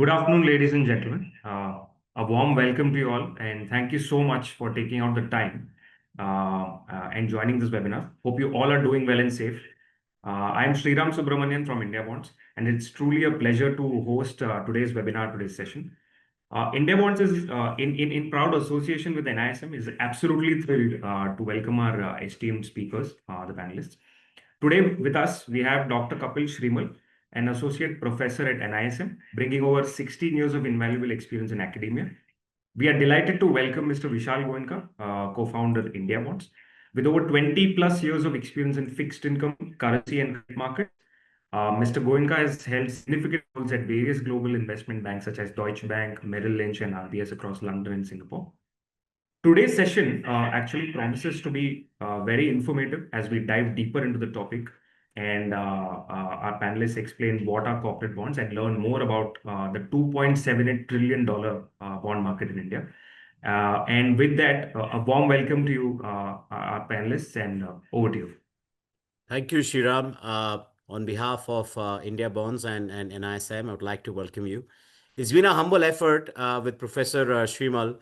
Good afternoon, ladies and gentlemen. A warm welcome to you all, and thank you so much for taking out the time and joining this webinar. Hope you all are doing well and safe. I am Sriram Subramanian from IndiaBonds, and it's truly a pleasure to host today's webinar, today's session. IndiaBonds is in proud association with NISM is absolutely thrilled to welcome our esteemed speakers, the panelists. Today with us, we have Dr. Kapil Shrimal, an associate professor at NISM, bringing over 16 years of invaluable experience in academia. We are delighted to welcome Mr. Vishal Goenka, co-founder IndiaBonds, with over 20 plus years of experience in fixed income, currency, and credit markets. Mr. Goenka has held significant roles at various global investment banks such as Deutsche Bank, Merrill Lynch, and RBS across London and Singapore. Today's session actually promises to be very informative as we dive deeper into the topic and our panelists explain what are corporate bonds and learn more about the $2.78 trillion bond market in India. And with that, a warm welcome to you, our panelists, and over to you. Thank you, Shriram. On behalf of IndiaBonds and NISM, I would like to welcome you. It's been a humble effort with Professor Shrimal.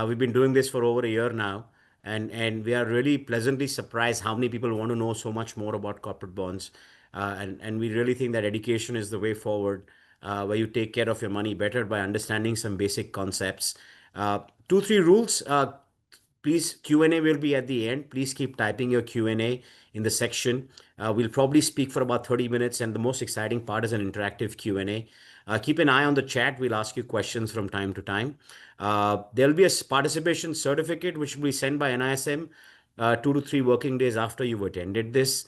We've been doing this for over a year now, and we are really pleasantly surprised how many people want to know so much more about corporate bonds. And we really think that education is the way forward, where you take care of your money better by understanding some basic concepts. 2-3 rules. Please, Q&A will be at the end. Please keep typing your Q&A in the section. We'll probably speak for about 30 minutes, and the most exciting part is an interactive Q&A. Keep an eye on the chat. We'll ask you questions from time to time. There'll be a participation certificate which will be sent by NISM 2 to 3 working days after you've attended this.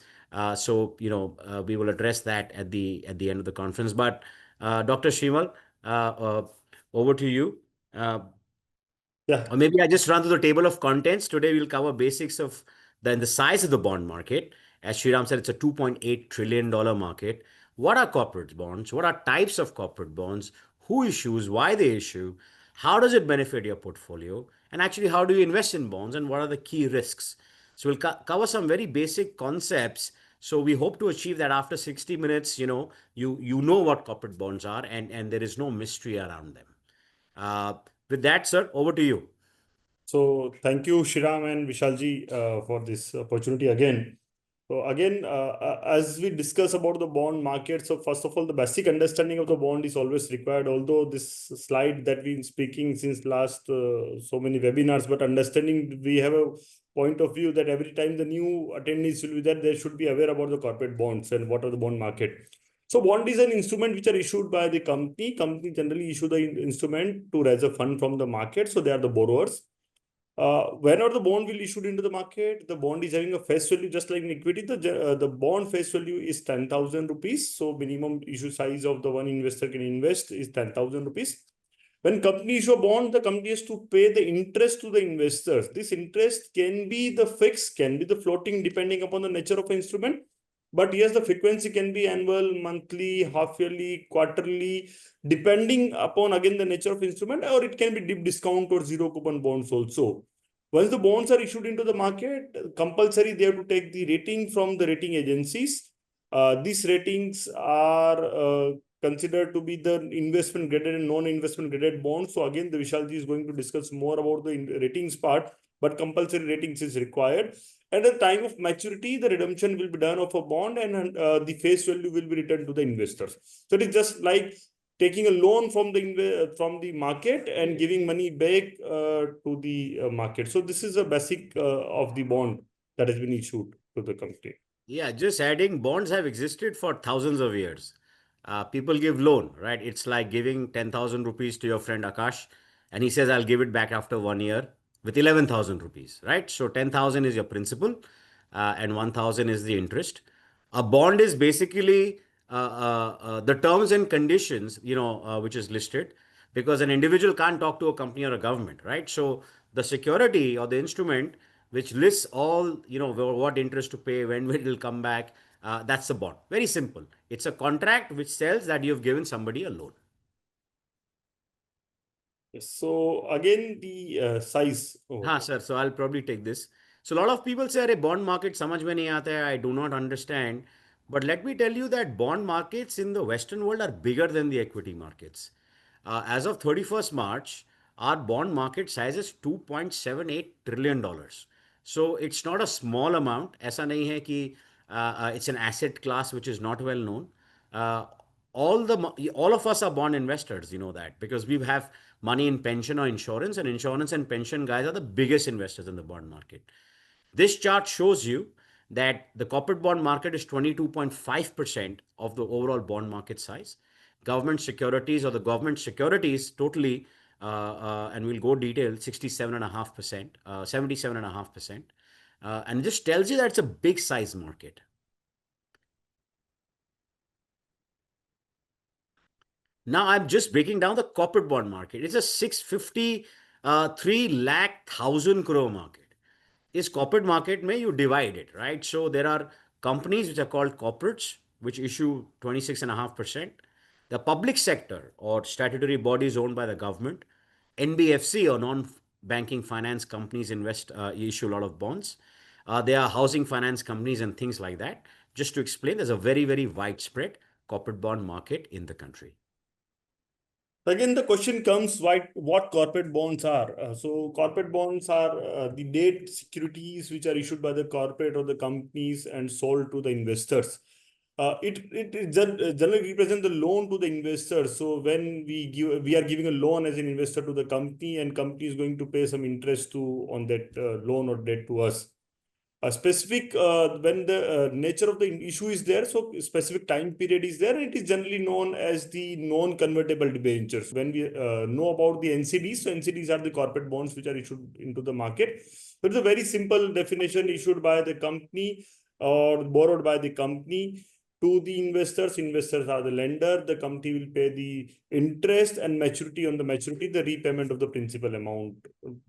So we will address that at the end of the conference. But Dr. Shrimal, over to you. Or maybe I just run through the table of contents. Today we'll cover basics of the size of the bond market. As Shriram said, it's a $2.8 trillion market. What are corporate bonds? What are types of corporate bonds? Who issues? Why they issue? How does it benefit your portfolio? And actually, how do you invest in bonds? And what are the key risks? So we'll cover some very basic concepts. So we hope to achieve that after 60 minutes, you know what corporate bonds are, and there is no mystery around them. With that, sir, over to you. So thank you, Shriram and Vishalji, for this opportunity again. So again, as we discuss about the bond market, so first of all, the basic understanding of the bond is always required. Although this slide that we've been speaking since last so many webinars, but understanding we have a point of view that every time the new attendees will be there, they should be aware about the corporate bonds and what are the bond market. So bond is an instrument which are issued by the company. Company generally issue the instrument to raise a fund from the market. So they are the borrowers. Whenever the bond will issued into the market, the bond is having a face value just like in equity. The bond face value is 10,000 rupees. So minimum issue size of the one investor can invest is 10,000 rupees. When company issue a bond, the company has to pay the interest to the investors. This interest can be the fixed, can be the floating, depending upon the nature of the instrument. But yes, the frequency can be annual, monthly, half yearly, quarterly, depending upon, again, the nature of instrument, or it can be deep discount or zero coupon bonds also. Once the bonds are issued into the market, compulsory they have to take the rating from the rating agencies. These ratings are considered to be the investment graded and non-investment graded bonds. So again, the Vishalji is going to discuss more about the ratings part, but compulsory ratings is required. At the time of maturity, the redemption will be done of a bond, and the face value will be returned to the investors. So it is just like taking a loan from the market and giving money back to the market. So this is a basic of the bond that has been issued to the company. Yeah, just adding, bonds have existed for thousands of years. People give loan, right? It's like giving 10,000 rupees to your friend Akash, and he says, I'll give it back after 1 year with 11,000 rupees, right? So 10,000 is your principal and 1,000 is the interest. A bond is basically the terms and conditions, which is listed, because an individual can't talk to a company or a government, right? So the security or the instrument which lists all, what interest to pay, when it will come back, that's a bond. Very simple. It's a contract which says that you've given somebody a loan. So again, the size. Sir. So I'll probably take this. So a lot of people say, bond market, samajh mein nahi aata hai, I do not understand. But let me tell you that bond markets in the Western world are bigger than the equity markets. as of 31st March, our bond market size is $2.78 trillion. So it's not a small amount. ऐसा नहीं है कि it's an asset class which is not well known. Uh, all of us are bond investors, you know that, because we have money in pension or insurance, and insurance and pension guys are the biggest investors in the bond market. This chart shows you that the corporate bond market is 22.5% of the overall bond market size. Government securities, or the government securities totally, and we'll go detail, 67.5%, 77.5%. And this tells you that it's a big size market. Now I'm just breaking down the corporate bond market. It's a 653 lakh thousand crore market. Is corporate market may you divide it, right? So there are companies which are called corporates, which issue 26.5%. The public sector or statutory bodies owned by the government, NBFC or non-banking finance companies issue a lot of bonds. There are housing finance companies and things like that. Just to explain, there's a very, very widespread corporate bond market in the country. Again, the question comes, what corporate bonds are? So corporate bonds are the debt securities which are issued by the corporate or the companies and sold to the investors. It generally represents the loan to the investors. So when we are giving a loan as an investor to the company, and company is going to pay some interest on that loan or debt to us. A specific when the nature of the issue is there, so specific time period is there, and it is generally known as the non-convertible debentures. When we know about the NCDs, so NCDs are the corporate bonds which are issued into the market. So it's a very simple definition: issued by the company or borrowed by the company to the investors. Investors are the lender. The company will pay the interest, and maturity on the maturity, the repayment of the principal amount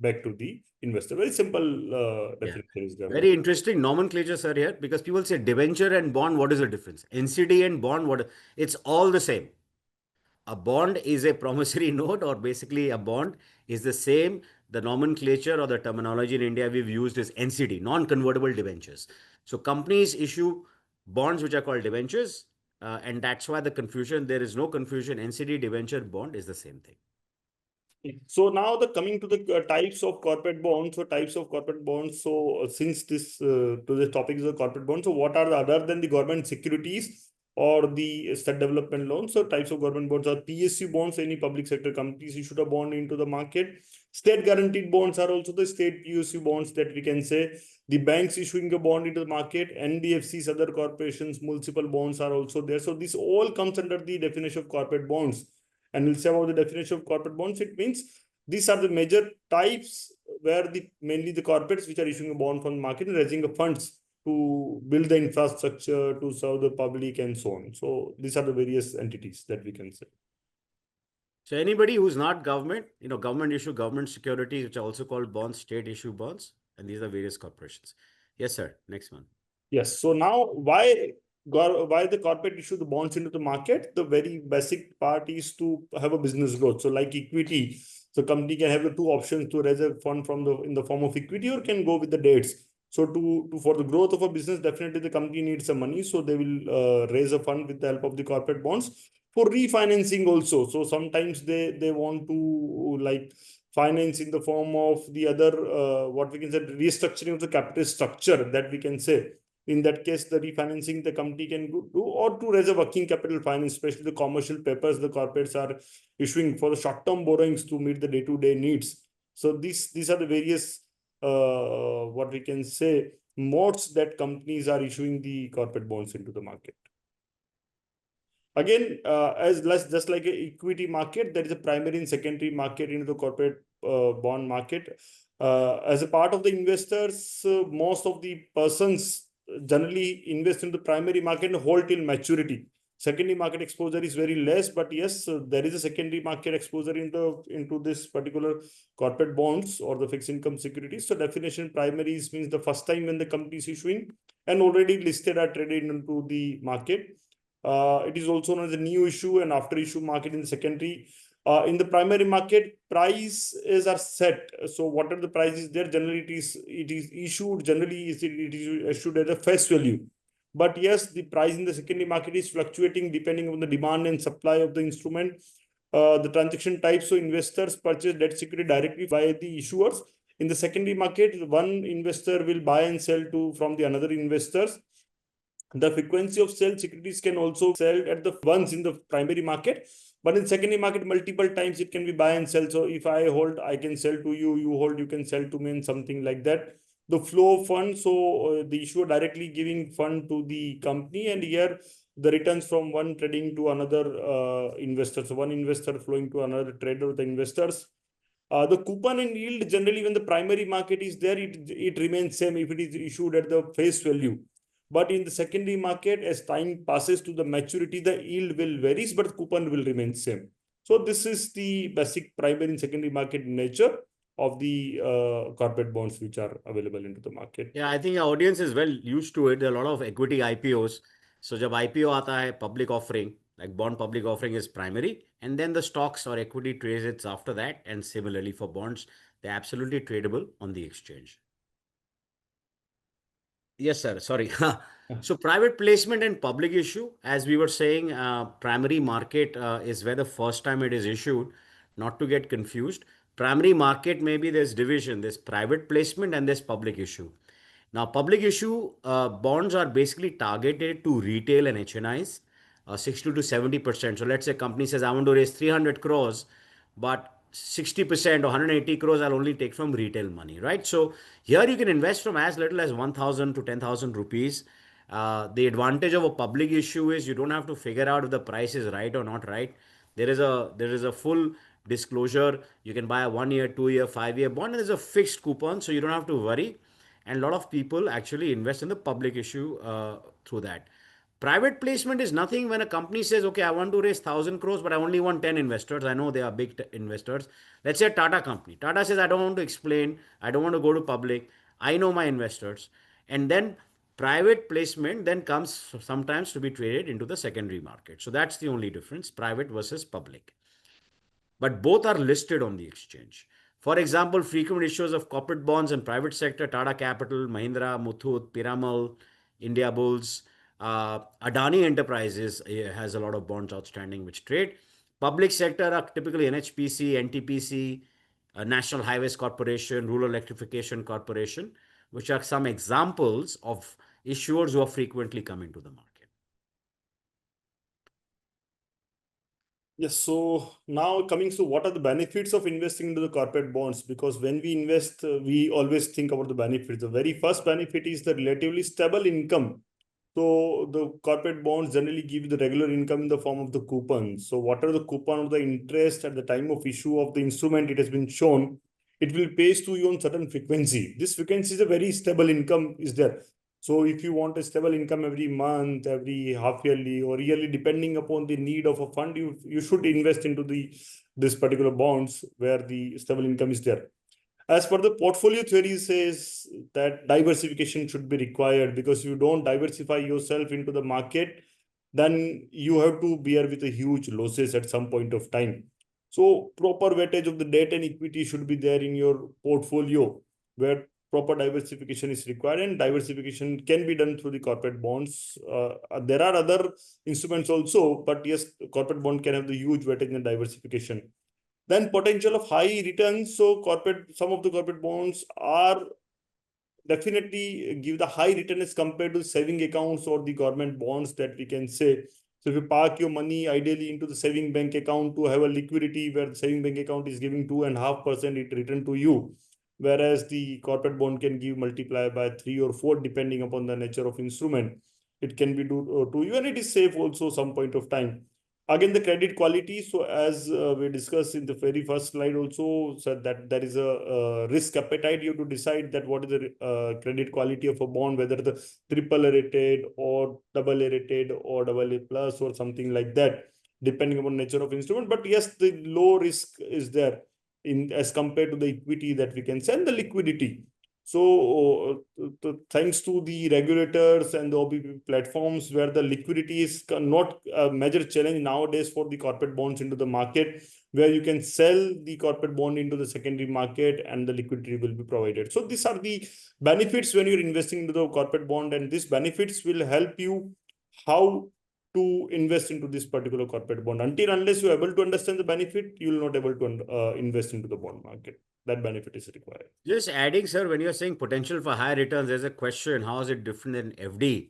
back to the investor. Very simple definition is there. Very interesting nomenclature, sir, here, because people say debenture and bond. What is the difference? NCD and bond, it's all the same. A bond is a promissory note, or basically a bond is the same. The nomenclature or the terminology in India we've used is NCD, non-convertible debentures. So companies issue bonds which are called debentures, and that's why the confusion. There is no confusion. NCD, debenture, bond is the same thing. So now coming to the types of corporate bonds. So types of corporate bonds. So since this topic is a corporate bond, so what are the other than the government securities or the state development loans? So types of government bonds are PSU bonds. Any public sector companies issued a bond into the market. State guaranteed bonds are also the state PSU bonds that we can say. The banks issuing a bond into the market, NBFCs, other corporations, municipal bonds are also there. So this all comes under the definition of corporate bonds. And we'll say about the definition of corporate bonds. It means these are the major types where mainly the corporates which are issuing a bond from the market and raising the funds to build the infrastructure, to serve the public, and so on. So these are the various entities that we can say. So anybody who's not government, government issue government securities, which are also called bonds, state issue bonds, and these are various corporations. Yes, sir. Next one. Yes. So now why the corporate issue the bonds into the market? The very basic part is to have a business growth. So like equity, so company can have the two options to raise a fund in the form of equity, or can go with the debts. So for the growth of a business, definitely the company needs some money. So they will raise a fund with the help of the corporate bonds. For refinancing also. So sometimes they want to like finance in the form of the other, what we can say, restructuring of the capital structure that we can say. In that case, the refinancing the company can do, or to raise a working capital finance, especially the commercial papers the corporates are issuing for the short-term borrowings to meet the day-to-day needs. So these are the various, what we can say, modes that companies are issuing the corporate bonds into the market. Again, just like an equity market, there is a primary and secondary market into the corporate bond market. As a part of the investors, most of the persons generally invest in the primary market and hold till maturity. Secondary market exposure is very less, but yes, there is a secondary market exposure into this particular corporate bonds or the fixed income securities. So definition primaries means the first time when the company is issuing and already listed or traded into the market. It is also known as a new issue and after issue market in the secondary. In the primary market, prices are set. So whatever the price is there, generally it is issued. Generally, it is issued at a face value. But yes, the price in the secondary market is fluctuating depending on the demand and supply of the instrument. the transaction type. So investors purchase debt security directly by the issuers. In the secondary market, one investor will buy and sell from the another investors. The frequency of sell securities can also sell at the once in the primary market, but in secondary market, multiple times it can be buy and sell. So if I hold, I can sell to you, you hold, you can sell to me, and something like that. The flow of funds, so the issuer directly giving fund to the company, and here the returns from one trading to another investor. So one investor flowing to another trader, the investors. The coupon and yield, generally when the primary market is there, it remains same if it is issued at the face value. But in the secondary market, as time passes to the maturity, the yield will varies, but coupon will remain same. So this is the basic primary and secondary market nature of the corporate bonds which are available into the market. Yeah, I think our audience is well used to it. There are a lot of equity IPOs. So जब IPO आता है, public offering, like bond public offering is primary, and then the stocks or equity trades after that. And similarly for bonds, they're absolutely tradable on the exchange. Yes, sir. Sorry. So private placement and public issue, as we were saying, primary market is where the first time it is issued, not to get confused. Primary market, maybe there's division, there's private placement and there's public issue. Now, public issue bonds are basically targeted to retail and HNIs, 60 to 70%. So let's say a company says, I want to raise 300 crores, but 60% or 180 crores I'll only take from retail money, right? So here you can invest from as little as 1,000 to 10,000 rupees. The advantage of a public issue is you don't have to figure out if the price is right or not right. There is a full disclosure. You can buy a 1 year, 2 year, 5 year bond, and there's a fixed coupon, so you don't have to worry. And a lot of people actually invest in the public issue through that. Private placement is nothing when a company says, okay, I want to raise 1,000 crores, but I only want 10 investors. I know they are big investors. Let's say a Tata company. Tata says, I don't want to explain. I don't want to go to public. I know my investors. And then private placement then comes sometimes to be traded into the secondary market. So that's the only difference, private versus public. But both are listed on the exchange. For example, frequent issuers of corporate bonds in private sector, Tata Capital, Mahindra, Muthoot, Piramal, IndiaBulls, Adani Enterprises has a lot of bonds outstanding which trade. Public sector are typically NHPC, NTPC, National Highways Corporation, Rural Electrification Corporation, which are some examples of issuers who are frequently coming to the market. Yes, so now coming to what are the benefits of investing into the corporate bonds? Because when we invest, we always think about the benefits. The very first benefit is the relatively stable income. So the corporate bonds generally give the regular income in the form of the coupon. So whatever the coupon of the interest at the time of issue of the instrument, it has been shown, it will pay to you on certain frequency. This frequency is a very stable income is there. So if you want a stable income every month, every half yearly or yearly, depending upon the need of a fund, you should invest into this particular bonds where the stable income is there. As per the portfolio theory says that diversification should be required, because if you don't diversify yourself into the market, then you have to bear with a huge losses at some point of time. So proper weightage of the debt and equity should be there in your portfolio, where proper diversification is required, and diversification can be done through the corporate bonds. There are other instruments also, but yes, corporate bond can have the huge weightage in diversification. Then potential of high returns. So some of the corporate bonds are definitely give the high return as compared to saving accounts or the government bonds that we can say. So if you park your money ideally into the saving bank account to have a liquidity where the saving bank account is giving 2.5% it return to you, whereas the corporate bond can give multiply by 3 or 4 depending upon the nature of instrument. It can be to you, and it is safe also some point of time. Again, the credit quality. So as we discussed in the very first slide also, so that there is a risk appetite. You have to decide that what is the credit quality of a bond, whether the triple A rated or double A rated or double A plus or something like that, depending upon nature of instrument. But yes, the low risk is there in as compared to the equity that we can sell, the liquidity. So thanks to the regulators and the OBP platforms, where the liquidity is not a major challenge nowadays for the corporate bonds into the market, where you can sell the corporate bond into the secondary market and the liquidity will be provided. So these are the benefits when you're investing into the corporate bond, and these benefits will help you how to invest into this particular corporate bond. Unless you're able to understand the benefit, you will not able to invest into the bond market. That benefit is required. Just adding, sir, when you're saying potential for high returns, there's a question, how is it different than FD?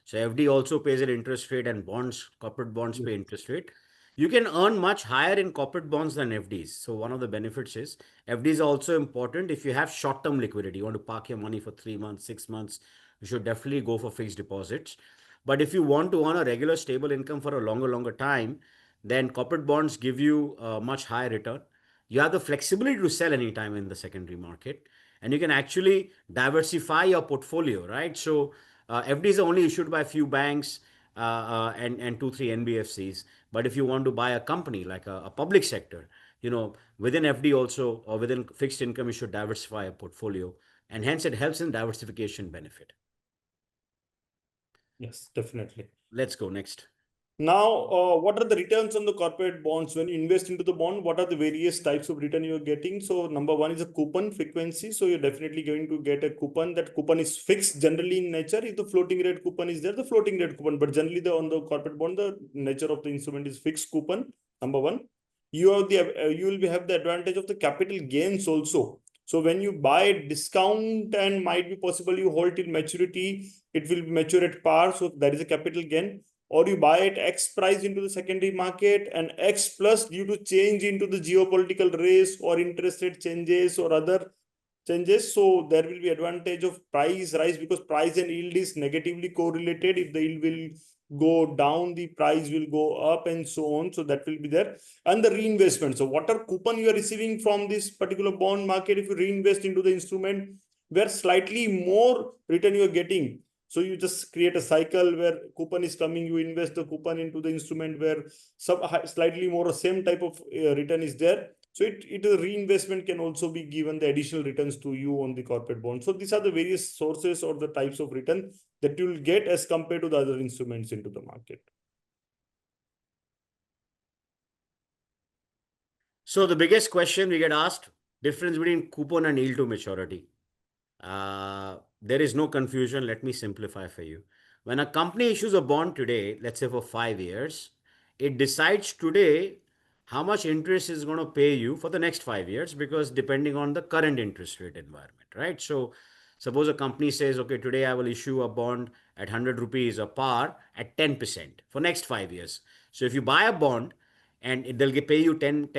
So FD also pays an interest rate and bonds, corporate bonds pay interest rate. You can earn much higher in corporate bonds than FDs. So one of the benefits is FDs are also important if you have short-term liquidity. You want to park your money for 3 months, 6 months, you should definitely go for fixed deposits. But if you want to earn a regular stable income for a longer time, then corporate bonds give you a much higher return. You have the flexibility to sell anytime in the secondary market, and you can actually diversify your portfolio, right? So FDs are only issued by a few banks and 2, 3 NBFCs. But if you want to buy a company like a public sector, within FD also or within fixed income, you should diversify a portfolio, and hence it helps in diversification benefit. Yes, definitely. Let's go next. Now, what are the returns on the corporate bonds? When you invest into the bond, what are the various types of return you're getting? So number one is a coupon frequency. So you're definitely going to get a coupon. That coupon is fixed generally in nature. If the floating rate coupon is there, the floating rate coupon. But generally on the corporate bond, the nature of the instrument is fixed coupon. Number one. You will have the advantage of the capital gains also. So when you buy discount and might be possible you hold till maturity, it will mature at par. So that is a capital gain. Or you buy at X price into the secondary market and X plus due to change into the geopolitical risk or interest rate changes or other changes. So there will be advantage of price rise because price and yield is negatively correlated. If the yield will go down, the price will go up and so on. So that will be there. And the reinvestment. So whatever coupon you are receiving from this particular bond market, if you reinvest into the instrument, where slightly more return you are getting. So you just create a cycle where coupon is coming, you invest the coupon into the instrument where slightly more same type of return is there. So reinvestment can also be given the additional returns to you on the corporate bond. So these are the various sources or the types of return that you will get as compared to the other instruments into the market. So the biggest question we get asked, difference between coupon and yield to maturity. There is no confusion. Let me simplify for you. When a company issues a bond today, let's say for 5 years, it decides today how much interest is going to pay you for the next 5 years, because depending on the current interest rate environment, right? So suppose a company says, okay, today I will issue a bond at 100 rupees a par at 10% for next 5 years. So if you buy a bond and they'll pay you 10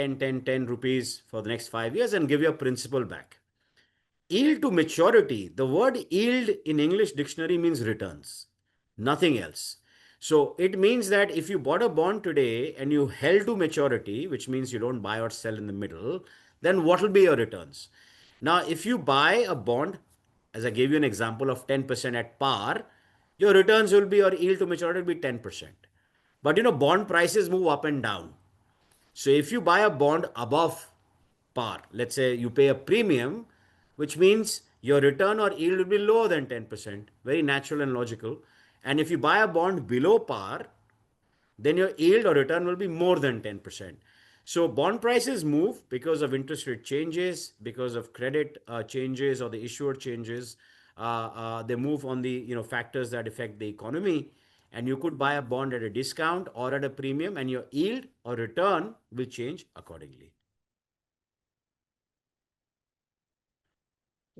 rupees for the next 5 years and give you a principal back. Yield to maturity, the word yield in English dictionary means returns, nothing else. So it means that if you bought a bond today and you held to maturity, which means you don't buy or sell in the middle, then what will be your returns? Now, if you buy a bond, as I gave you an example of 10% at par, your returns will be, or yield to maturity will be 10%. But bond prices move up and down. So if you buy a bond above par, let's say you pay a premium, which means your return or yield will be lower than 10%, very natural and logical. And if you buy a bond below par, then your yield or return will be more than 10%. So bond prices move because of interest rate changes, because of credit changes or the issuer changes. They move on the factors that affect the economy. And you could buy a bond at a discount or at a premium, and your yield or return will change accordingly.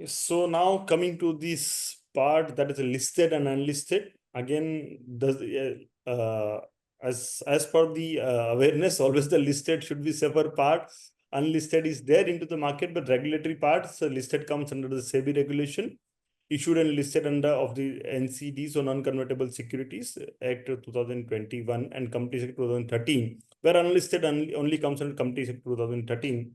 So now coming to this part, that is listed and unlisted. Again, as per the awareness, always the listed should be separate part. Unlisted is there into the market, but regulatory part, so listed comes under the SEBI regulation. Issued and listed under of the NCDs, or Non-Convertible Securities Act 2021 and Companies Act 2013, where unlisted only comes under Companies Act 2013.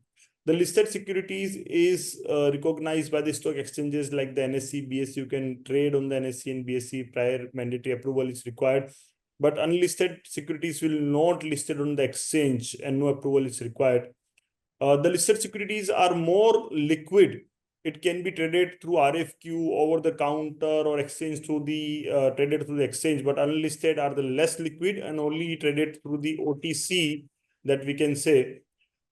The listed securities is recognized by the stock exchanges like the NSE, BSE. You can trade on the NSE and BSE. Prior mandatory approval is required. But unlisted securities will not listed on the exchange and no approval is required. The listed securities are more liquid. It can be traded through RFQ, over the counter, or exchange through the traded through the exchange. But unlisted are the less liquid and only traded through the OTC, that we can say.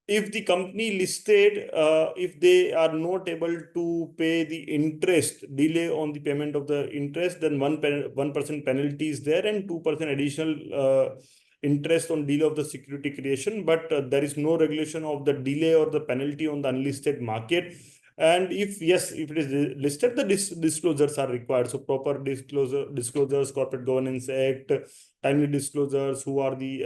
if the company listed, if they are not able to pay the interest, delay on the payment of the interest, then 1% penalty is there and 2% additional interest on delay of the security creation. But there is no regulation of the delay or the penalty on the unlisted market. And if yes, if it is listed, the disclosures are required. So proper disclosures, Corporate Governance Act, timely disclosures, who are the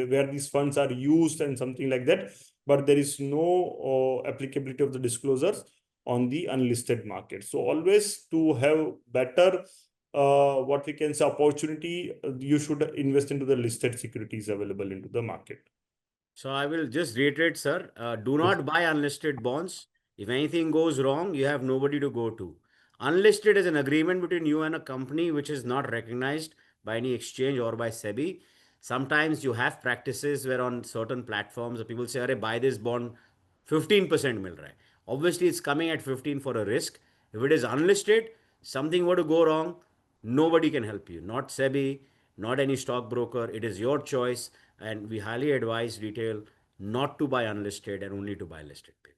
where these funds are used and something like that. But there is no applicability of the disclosures on the unlisted market. So always to have better what we can say opportunity, you should invest into the listed securities available into the market. So I will just reiterate, sir, do Yes. not buy unlisted bonds. If anything goes wrong, you have nobody to go to. Unlisted is an agreement between you and a company which is not recognized by any exchange or by SEBI. Sometimes you have practices where on certain platforms people say, "Arey, buy this bond, 15% mil raha hai." Obviously, it's coming at 15 for a risk. If it is unlisted, something were to go wrong, nobody can help you. Not SEBI, not any stockbroker. It is your choice, and we highly advise retail not to buy unlisted and only to buy listed paper.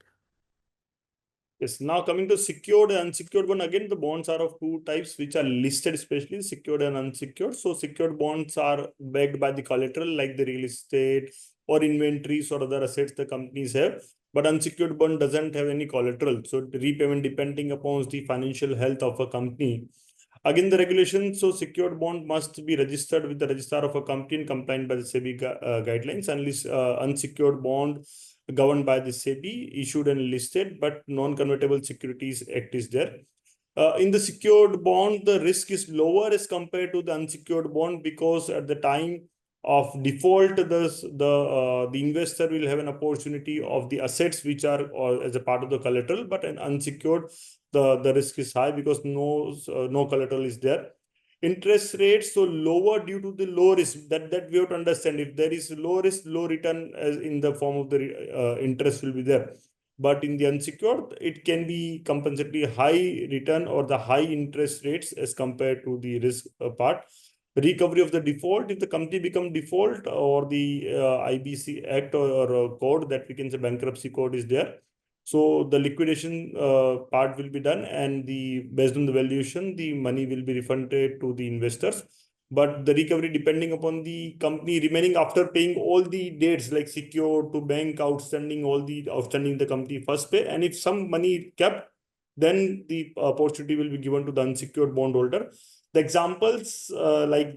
Yes. Now coming to secured and unsecured bond, again, the bonds are of two types, which are listed, especially secured and unsecured. So secured bonds are backed by the collateral, like the real estate or inventories or other assets the companies have. But unsecured bond doesn't have any collateral. So repayment depending upon the financial health of a company. Again, the regulation, so secured bond must be registered with the registrar of a company and compliant by the SEBI guidelines. Unsecured bond governed by the SEBI, issued and listed, but non-convertible securities act is there. In the secured bond, the risk is lower as compared to the unsecured bond, because at the time of default, the investor will have an opportunity of the assets which are as a part of the collateral, but an unsecured, the risk is high because no collateral is there. Interest rates so lower due to the low risk, that we have to understand. If there is low risk, low return as in the form of the interest will be there. But in the unsecured, it can be compensatory high return or the high interest rates as compared to the risk part. Recovery of the default, if the company become default, or the IBC Act or code that we can say bankruptcy code is there. So the liquidation part will be done, and based on the valuation, the money will be refunded to the investors. But the recovery depending upon the company remaining after paying all the dates like secured to bank outstanding, all the outstanding the company first pay. And if some money kept, then the opportunity will be given to the unsecured bondholder. The examples like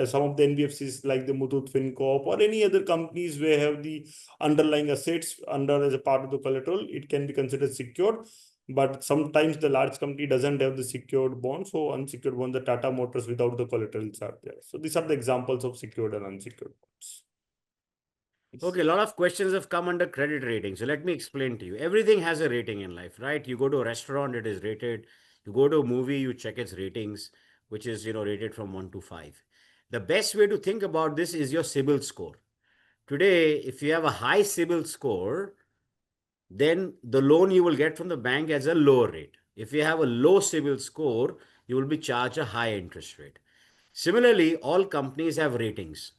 some of the NBFCs like the Muthoot Fincorp or any other companies where have the underlying assets under as a part of the collateral, it can be considered secured. But sometimes the large company doesn't have the secured bond, so unsecured bond, the Tata Motors without the collaterals are there. So these are the examples of secured and unsecured bonds. Okay, a lot of questions have come under credit rating. So let me explain to you. Everything has a rating in life, right? You go to a restaurant, it is rated. You go to a movie, you check its ratings, which is, rated from 1 to 5. The best way to think about this is your CIBIL score. Today, if you have a high CIBIL score, then the loan you will get from the bank has a lower rate. If you have a low CIBIL score, you will be charged a high interest rate. Similarly, all companies have ratings.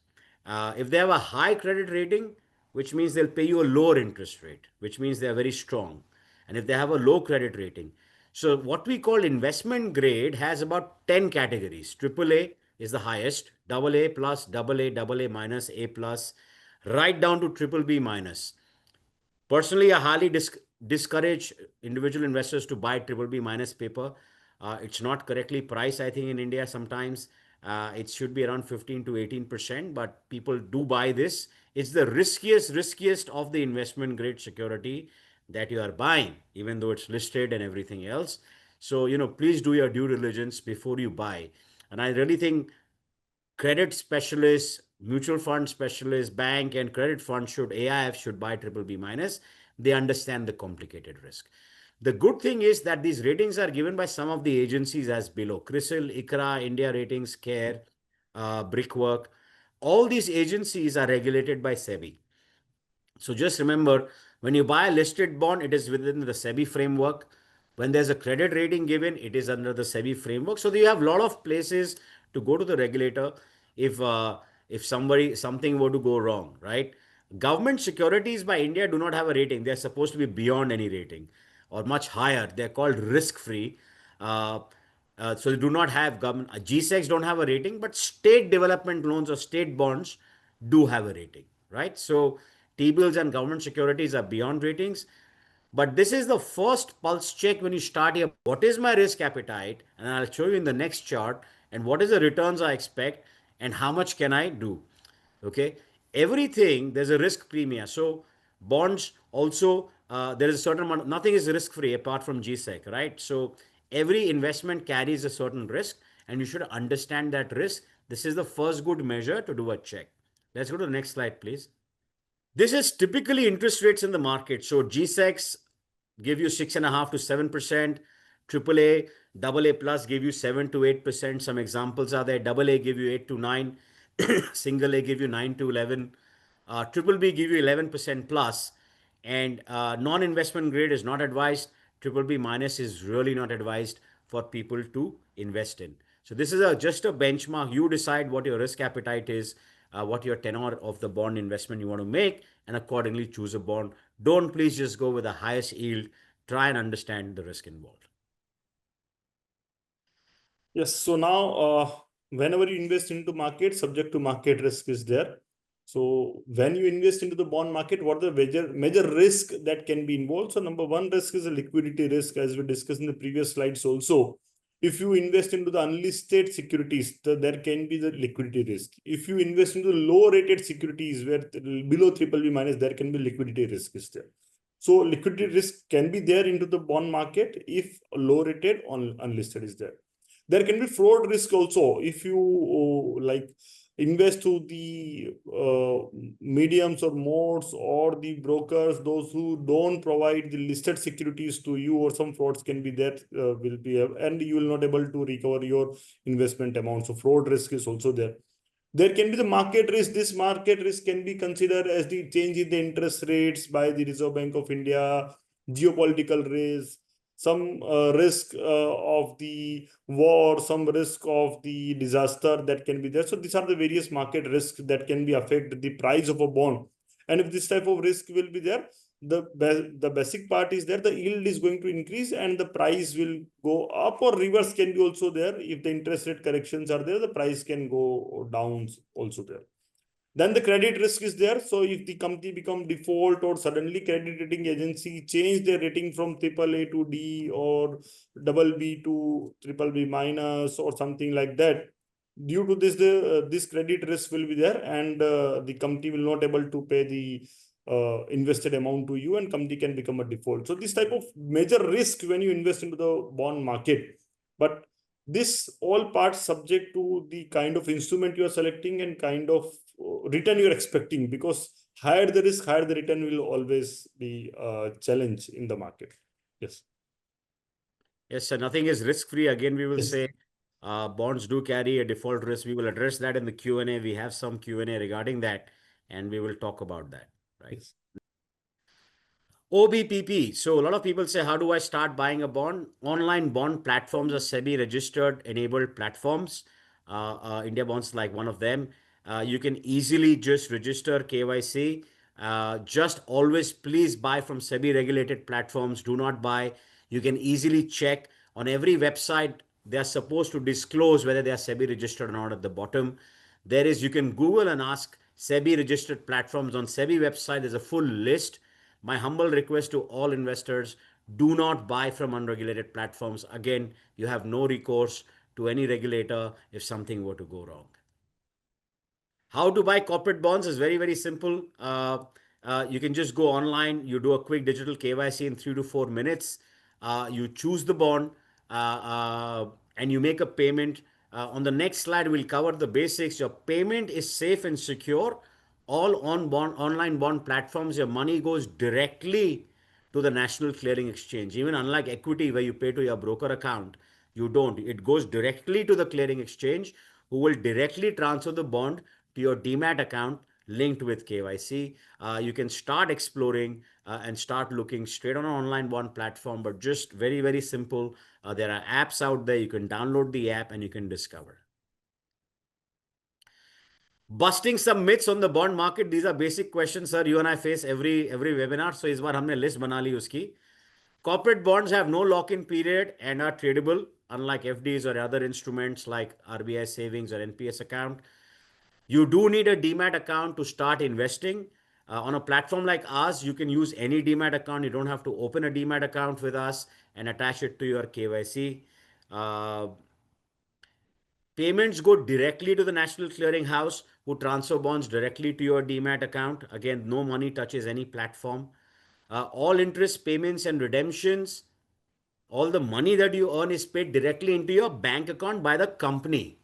If they have a high credit rating, which means they'll pay you a lower interest rate, which means they're very strong. And if they have a low credit rating, so what we call investment grade has about 10 categories. AAA is the highest, AA plus, AA minus, A plus, right down to BBB minus. Personally, I highly discourage individual investors to buy BBB minus paper. It's not correctly priced, I think, in India sometimes. It should be around 15 to 18%, but people do buy this. It's the riskiest of the investment grade security that you are buying, even though it's listed and everything else. So, please do your due diligence before you buy. And I really think credit specialists, mutual fund specialists, bank and credit funds AIF should buy BBB minus. They understand the complicated risk. The good thing is that these ratings are given by some of the agencies as below: CRISIL, ICRA, India Ratings, CARE, Brickwork. All these agencies are regulated by SEBI. So just remember, when you buy a listed bond, it is within the SEBI framework. When there's a credit rating given, it is under the SEBI framework. So you have a lot of places to go to the regulator if something were to go wrong, right? Government securities by India do not have a rating. They're supposed to be beyond any rating or much higher. They're called risk-free. Uh, so they do not have government. GSECs don't have a rating, but state development loans or state bonds do have a rating, right? So T-bills and government securities are beyond ratings. But this is the first pulse check when you start here. What is my risk appetite? And I'll show you in the next chart. And what is the returns I expect? And how much can I do? Okay. Everything, there's a risk premium. So bonds also, there is a certain amount, nothing is risk free apart from GSEC, right? So every investment carries a certain risk and you should understand that risk. This is the first good measure to do a check. Let's go to the next slide, please. This is typically interest rates in the market. So GSECs give you 6.5 to 7%. AAA, AA plus give you 7 to 8%. Some examples are there. AA give you 8 to 9. Single A give you 9 to 11. Triple B give you 11% plus. And non-investment grade is not advised. Triple B minus is really not advised for people to invest in. So this is just a benchmark. You decide what your risk appetite is, what your tenor of the bond investment you want to make, and accordingly choose a bond. Don't please just go with the highest yield. Try and understand the risk involved. Yes. So now, whenever you invest into market, subject to market risk is there. So when you invest into the bond market, what are the major risk that can be involved? So number one risk is a liquidity risk, as we discussed in the previous slides also. If you invest into the unlisted securities, there can be the liquidity risk. If you invest into low-rated securities where below BBB minus, there can be liquidity risk is there. So liquidity risk can be there into the bond market if low-rated on unlisted is there. There can be fraud risk also if you like invest to the mediums or modes or the brokers, those who don't provide the listed securities to you, or some frauds can be there, will be, and you will not able to recover your investment amount. So fraud risk is also there. There can be the market risk. This market risk can be considered as the change in the interest rates by the Reserve Bank of India, geopolitical risk, some risk of the war, some risk of the disaster that can be there. So these are the various market risks that can be affect the price of a bond. And if this type of risk will be there, the basic part is there, the yield is going to increase and the price will go up, or reverse can be also there. If the interest rate corrections are there, the price can go down also there. Then the credit risk is there. So if the company become default or suddenly credit rating agency change their rating from AAA to D or BB to BBB minus or something like that, due to this, this credit risk will be there, and the company will not able to pay the invested amount to you, and company can become a default. So this type of major risk when you invest into the bond market. But this all parts subject to the kind of instrument you are selecting and kind of return you're expecting, because higher the risk, higher the return will always be a challenge in the market. Yes. Yes, sir. Nothing is risk-free. Again, we will Yes. say bonds do carry a default risk. We will address that in the Q&A. We have some Q&A regarding that, and we will talk about that, right? Yes. OBPP. So a lot of people say, how do I start buying a bond? Online bond platforms are SEBI registered, enabled platforms. IndiaBonds is like one of them. You can easily just register KYC. Just always please buy from SEBI regulated platforms. Do not buy. You can easily check on every website. They are supposed to disclose whether they are SEBI registered or not at the bottom. There is, you can Google and ask SEBI registered platforms on SEBI website. There's a full list. My humble request to all investors, do not buy from unregulated platforms. Again, you have no recourse to any regulator if something were to go wrong. How to buy corporate bonds is very, very simple. You can just go online. You do a quick digital KYC in 3 to 4 minutes. You choose the bond and you make a payment. On the next slide, we'll cover the basics. Your payment is safe and secure. All online bond platforms, your money goes directly to the National Clearing Exchange. Even unlike equity, where you pay to your broker account, you don't. It goes directly to the clearing exchange, who will directly transfer the bond to your demat account linked with KYC. You can start exploring and start looking straight on an online bond platform, but just very, very simple. There are apps out there. You can download the app and you can discover. busting some myths on the bond market. These are basic questions, sir. You and I face every webinar. So इस बार हमने list बना ली उसकी. Corporate bonds have no lock-in period and are tradable, unlike FDs or other instruments like RBI savings or NPS account. You do need a demat account to start investing. On a platform like ours, you can use any demat account. You don't have to open a demat account with us and attach it to your KYC. Payments go directly to the National Clearing House, who transfer bonds directly to your demat account. Again, no money touches any platform. All interest payments and redemptions, all the money that you earn is paid directly into your bank account by the company.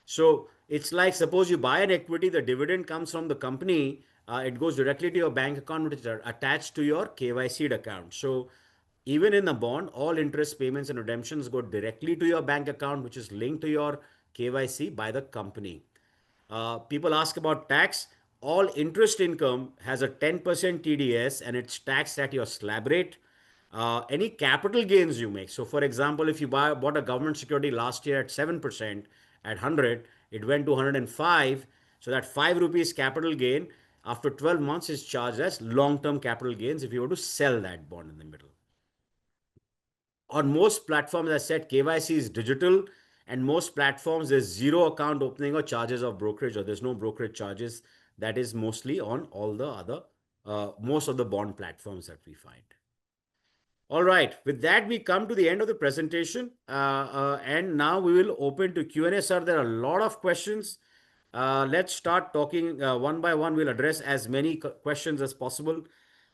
So it's like, suppose you buy an equity, the dividend comes from the company, it goes directly to your bank account, which is attached to your KYC account. So even in a bond, all interest payments and redemptions go directly to your bank account, which is linked to your KYC by the company. People ask about tax. All interest income has a 10% TDS and it's taxed at your slab rate. Any capital gains you make. So, for example, if you bought a government security last year at 7%, at 100, it went to 105. So that 5 rupees capital gain after 12 months is charged as long-term capital gains if you were to sell that bond in the middle. On most platforms, as I said, KYC is digital, and most platforms there's zero account opening or charges of brokerage, or there's no brokerage charges. That is mostly on all the other, most of the bond platforms that we find. All right, with that, we come to the end of the presentation, and now we will open to Q&A. Sir, there are a lot of questions. Let's start talking one by one. We'll address as many questions as possible.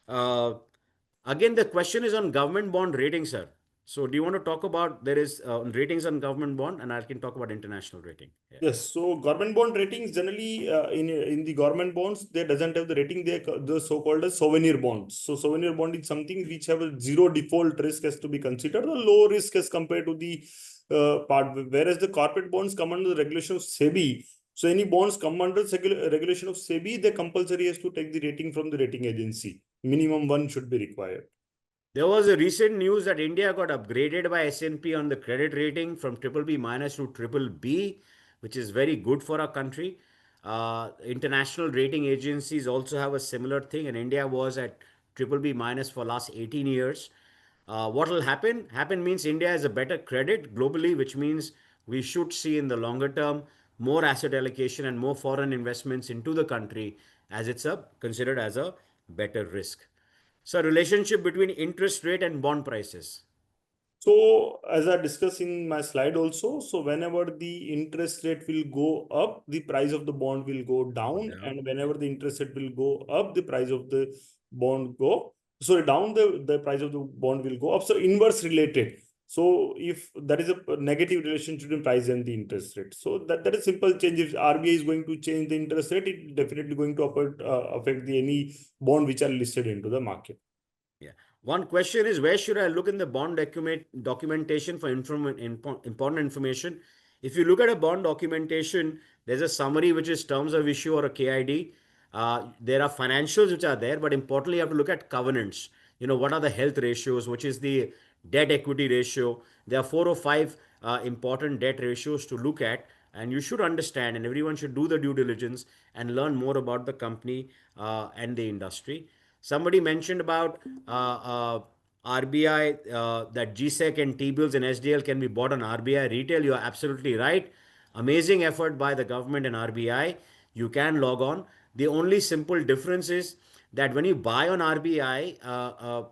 Again, the question is on government bond rating, sir. So do you want to talk about, there is ratings on government bond, and I can talk about international rating. Yeah. Yes, so government bond ratings generally in the government bonds, they doesn't have the rating, they the so-called as souvenir bonds. So souvenir bond is something which have a zero default risk has to be considered, a low risk as compared to the part, whereas the corporate bonds come under the regulation of SEBI. So any bonds come under regulation of SEBI, they compulsory has to take the rating from the rating agency. Minimum one should be required. There was a recent news that India got upgraded by S&P on the credit rating from BBB minus to BBB, which is very good for our country. International rating agencies also have a similar thing, and India was at BBB minus for last 18 years. What will happen? Happen means India has a better credit globally, which means we should see in the longer term more asset allocation and more foreign investments into the country, as it's considered as a better risk. So, relationship between interest rate and bond prices. So, as I discussed in my slide also, so whenever the interest rate will go up, the price of the bond will go down, and whenever the interest rate will go up, the price of the bond down, the price of the bond will go up. So, inverse related. So, if there is a negative relationship between price and the interest rate, so that is simple change. If RBI is going to change the interest rate, it definitely going to affect any bond which are listed into the market. Yeah. One question is, where should I look in the bond documentation for important information? If you look at a bond documentation, there's a summary which is terms of issue or a KID. There are financials which are there, but importantly, you have to look at covenants. You know, what are the health ratios, which is the debt equity ratio. There are 4 or 5 important debt ratios to look at, and you should understand, and everyone should do the due diligence and learn more about the company and the industry. Somebody mentioned about RBI, that GSEC and T-bills and SDL can be bought on RBI retail. You are absolutely right. Amazing effort by the government and RBI. You can log on. The only simple difference is that when you buy on RBI,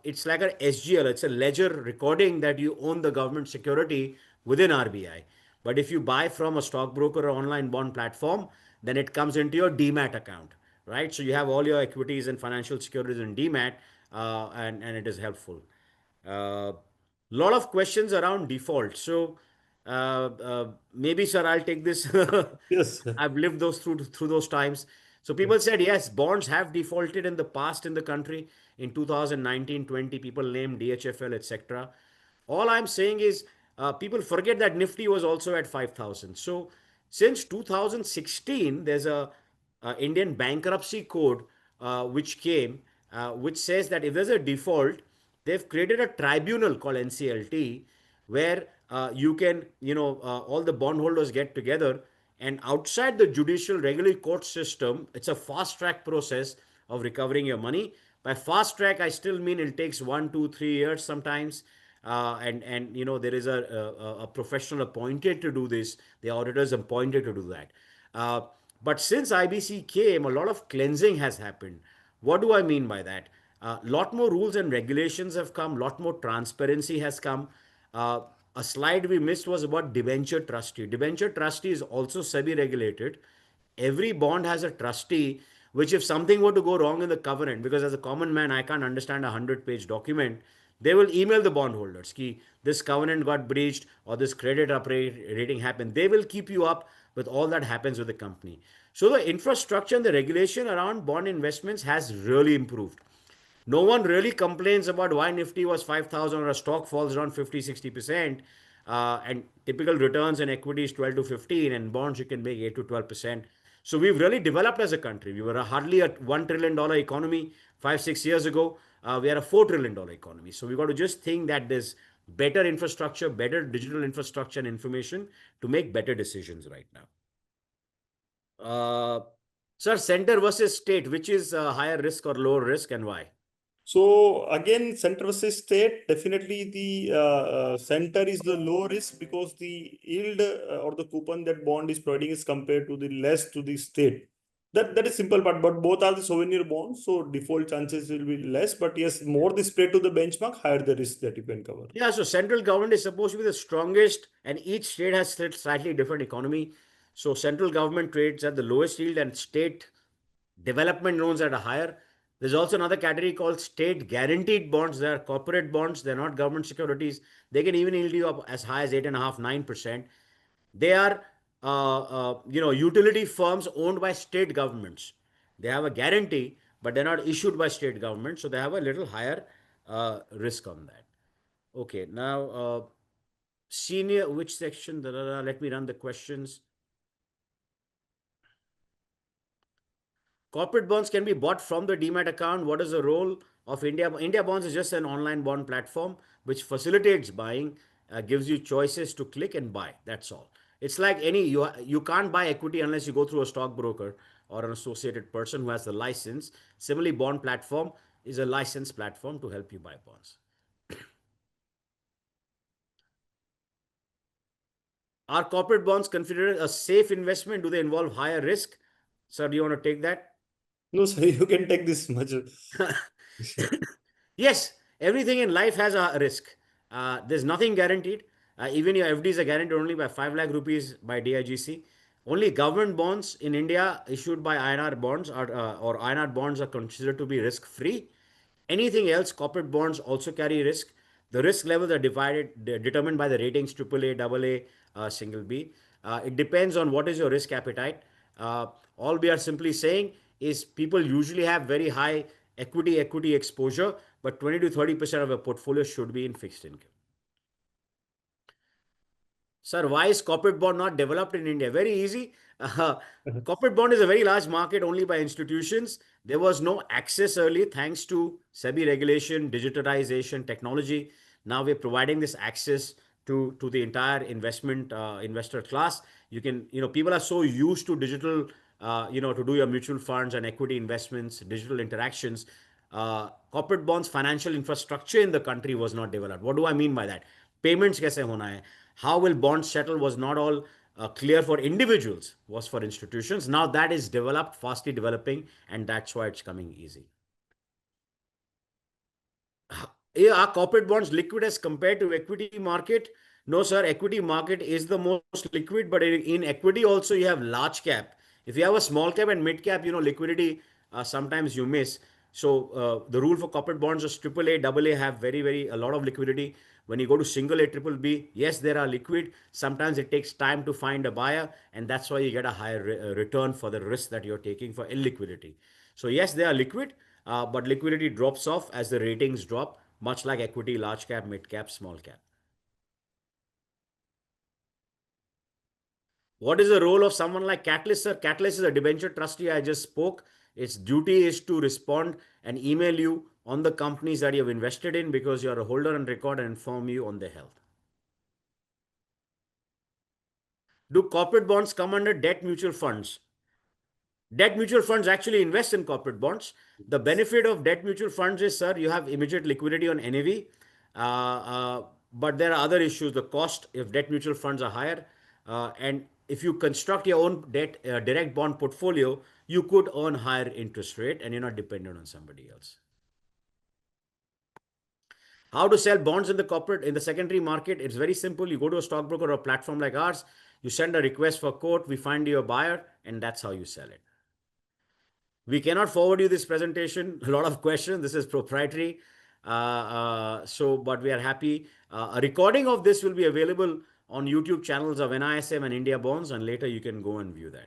it's like a SGL. It's a ledger recording that you own the government security within RBI. But if you buy from a stockbroker or online bond platform, then it comes into your demat account. Right, so you have all your equities and financial securities in demat, and it is helpful. Lot of questions around default. So maybe, sir, I'll take this. Yes, I've lived through those times. So people said, yes, bonds have defaulted in the past in the country. In 2019-20, people named DHFL, etc. All I'm saying is people forget that Nifty was also at 5,000. So since 2016, there's a Indian bankruptcy code which came, which says that if there's a default, they've created a tribunal called NCLT, where you can, all the bondholders get together And outside the judicial regular court system, it's a fast track process of recovering your money. By fast track, I still mean it takes 1, 2, 3 years sometimes. And there is a professional appointed to do this. The auditors appointed to do that. But since IBC came, a lot of cleansing has happened. What do I mean by that? A lot more rules and regulations have come, lot more transparency has come. Uh, a slide we missed was about debenture trustee. Debenture trustee is also SEBI regulated. Every bond has a trustee, which if something were to go wrong in the covenant, because as a common man, I can't understand a 100-page document, they will email the bondholders, ki this covenant got breached or this credit rating happened. They will keep you up with all that happens with the company. So the infrastructure and the regulation around bond investments has really improved. No one really complains about why Nifty was 5,000 or a stock falls around 50, 60%. And typical returns in equity is 12 to 15, and bonds you can make 8 to 12%. So we've really developed as a country. We were hardly a $1 trillion economy 5, 6 years ago. We are a $4 trillion economy. So we've got to just think that there's better infrastructure, better digital infrastructure and information to make better decisions right now. Sir, center versus state, which is higher risk or lower risk, and why? So again, center versus state, definitely the center is the low risk because the yield or the coupon that bond is providing is compared to the less to the state. That is simple part, but both are the souvenir bonds, so default chances will be less. But yes, more the spread to the benchmark, higher the risk that you can cover. Yeah, so central government is supposed to be the strongest, and each state has slightly different economy. So central government trades at the lowest yield, and state development loans at a higher. There's also another category called state guaranteed bonds. They are corporate bonds. They're not government securities. They can even yield you up as high as 8.5, 9%. They are, utility firms owned by state governments. They have a guarantee, but they're not issued by state government. So they have a little higher risk on that. Okay, now senior, which section? Let me run the questions. Corporate bonds can be bought from the demat account. What is the role of India? India Bonds is just an online bond platform which facilitates buying, gives you choices to click and buy. That's all. It's like you can't buy equity unless you go through a stockbroker or an associated person who has the license. Similarly, bond platform is a licensed platform to help you buy bonds. Are corporate bonds considered a safe investment? Do they involve higher risk? Sir, do you want to take that? No, sir, you can take this much. Yes, everything in life has a risk. There's nothing guaranteed. Even your FDs are guaranteed only by 5 lakh rupees by DIGC. Only government bonds in India issued by INR bonds or INR bonds are considered to be risk free. Anything else, corporate bonds also carry risk. The risk levels are determined by the ratings AAA, AA, single B. It depends on what is your risk appetite. All we are simply saying is people usually have very high equity exposure, but 20 to 30% of a portfolio should be in fixed income. Sir, why is corporate bond not developed in India? Very easy. Corporate bond is a very large market only by institutions. There was no access early thanks to SEBI regulation, digitalization, technology. Now we're providing this access to the entire investor class. People are so used to digital, to do your mutual funds and equity investments, digital interactions. Corporate bonds financial infrastructure in the country was not developed. What do I mean by that? Payments kaise hona hai? How will bonds settle was not all clear for individuals, was for institutions. Now that is developed, fastly developing, and that's why it's coming easy. Are corporate bonds liquid as compared to equity market? No, sir. Equity market is the most liquid, but in equity also you have large cap. If you have a small cap and mid cap, liquidity sometimes you miss. So the rule for corporate bonds is AAA, AA have a lot of liquidity. When you go to single A, triple B, yes, there are liquid. Sometimes it takes time to find a buyer, and that's why you get a higher return for the risk that you're taking for illiquidity. So yes, they are liquid, but liquidity drops off as the ratings drop, much like equity, large cap, mid cap, small cap. What is the role of someone like Catalyst, sir? Catalyst is a debenture trustee I just spoke. Its duty is to respond and email you on the companies that you have invested in because you are a holder and record and inform you on their health. Do corporate bonds come under debt mutual funds? Debt mutual funds actually invest in corporate bonds. The benefit of debt mutual funds is, sir, you have immediate liquidity on NAV. But there are other issues. The cost if debt mutual funds are higher. And if you construct your own debt direct bond portfolio, you could earn higher interest rate and you're not dependent on somebody else. How to sell bonds in the secondary market? It's very simple. You go to a stockbroker or a platform like ours, you send a request for quote, we find you a buyer, and that's how you sell it. We cannot forward you this presentation. A lot of questions. This is proprietary. But we are happy. A recording of this will be available on YouTube channels of NISM and India Bonds, and later you can go and view that.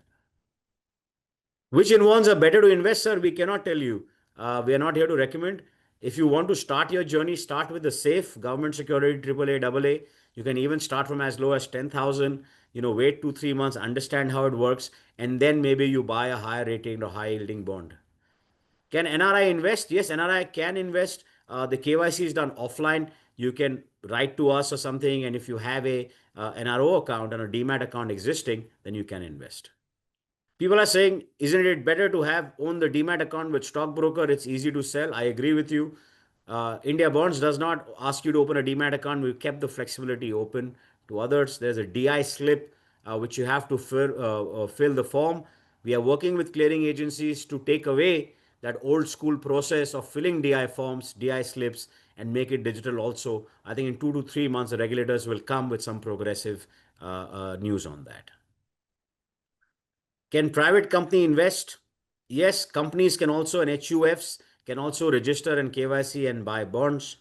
Which bonds are better to invest, sir? We cannot tell you. We are not here to recommend. If you want to start your journey, start with the safe government security AAA, AA. You can even start from as low as 10,000. Wait 2-3 months, understand how it works, and then maybe you buy a higher rating or high yielding bond. Can NRI invest? Yes, NRI can invest. The KYC is done offline. You can write to us or something, and if you have a NRO account and a demat account existing, then you can invest. People are saying, isn't it better to own the demat account with stockbroker? It's easy to sell. I agree with you. India Bonds does not ask you to open a demat account. We've kept the flexibility open to others. There's a DI slip which you have to fill the form. We are working with clearing agencies to take away that old school process of filling DI forms, DI slips, and make it digital also. I think in 2 to 3 months, the regulators will come with some progressive news on that. Can private company invest? Yes, companies can also, and HUFs can also register and KYC and buy bonds.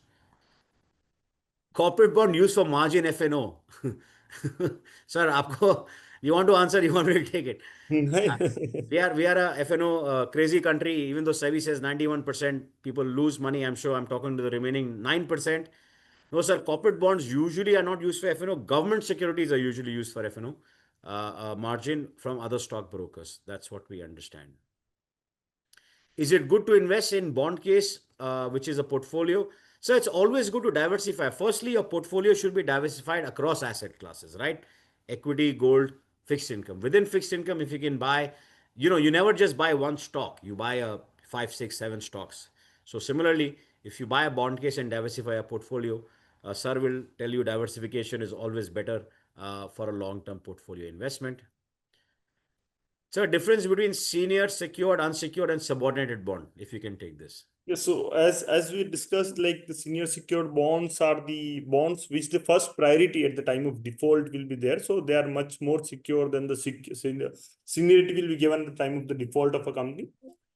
Corporate bond used for margin FNO. Sir, you want to answer, you want me to take it? We are a FNO crazy country. Even though SEBI says 91% people lose money, I'm sure I'm talking to the remaining 9%. No, sir, corporate bonds usually are not used for FNO. Government securities are usually used for FNO. Margin from other stockbrokers. That's what we understand. Is it good to invest in bond case, which is a portfolio? So it's always good to diversify. Firstly, your portfolio should be diversified across asset classes, right? Equity, gold, fixed income. Within fixed income, if you can buy, you never just buy one stock. You buy 5, 6, 7 stocks. So similarly, if you buy a bond case and diversify a portfolio, sir will tell you diversification is always better for a long-term portfolio investment. So, difference between senior, secured, unsecured, and subordinated bond, if you can take this. Yes, so as we discussed, like the senior secured bonds are the bonds which the first priority at the time of default will be there. So they are much more secure than the seniority will be given at the time of the default of a company.